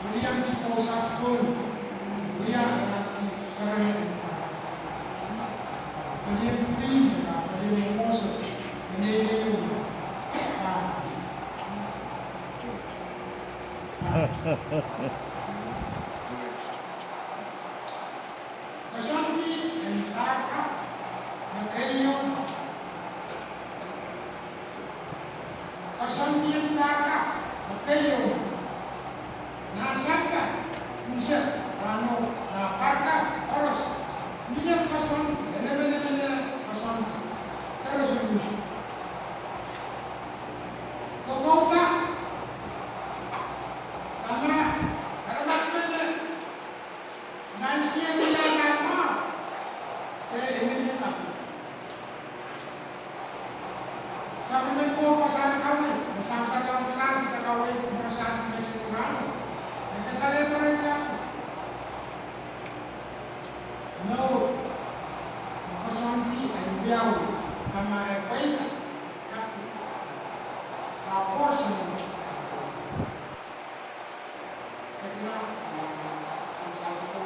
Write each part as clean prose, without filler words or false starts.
William di kausap pun, William nasi kerana William pun, William Moses, William Kasanti dan Taka, Nakayo, Kasanti dan Taka, Nakayo. Nasaka, Musa, Rano, Naparka, Oros, Million Person, Eleven Person, Terresolution. Kokota, Tama, Karamasmete, Nancy and Yagama, Emily. Sabi ng ko pasal kami, nasasa ka magsasi ka kawin, masasi na si Kurano. Nagkasalito rin sa aso. No, makasonti ay biyaw na maepay ka. Kapor sa mga kaya sasasi ko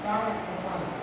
Taruh kembali.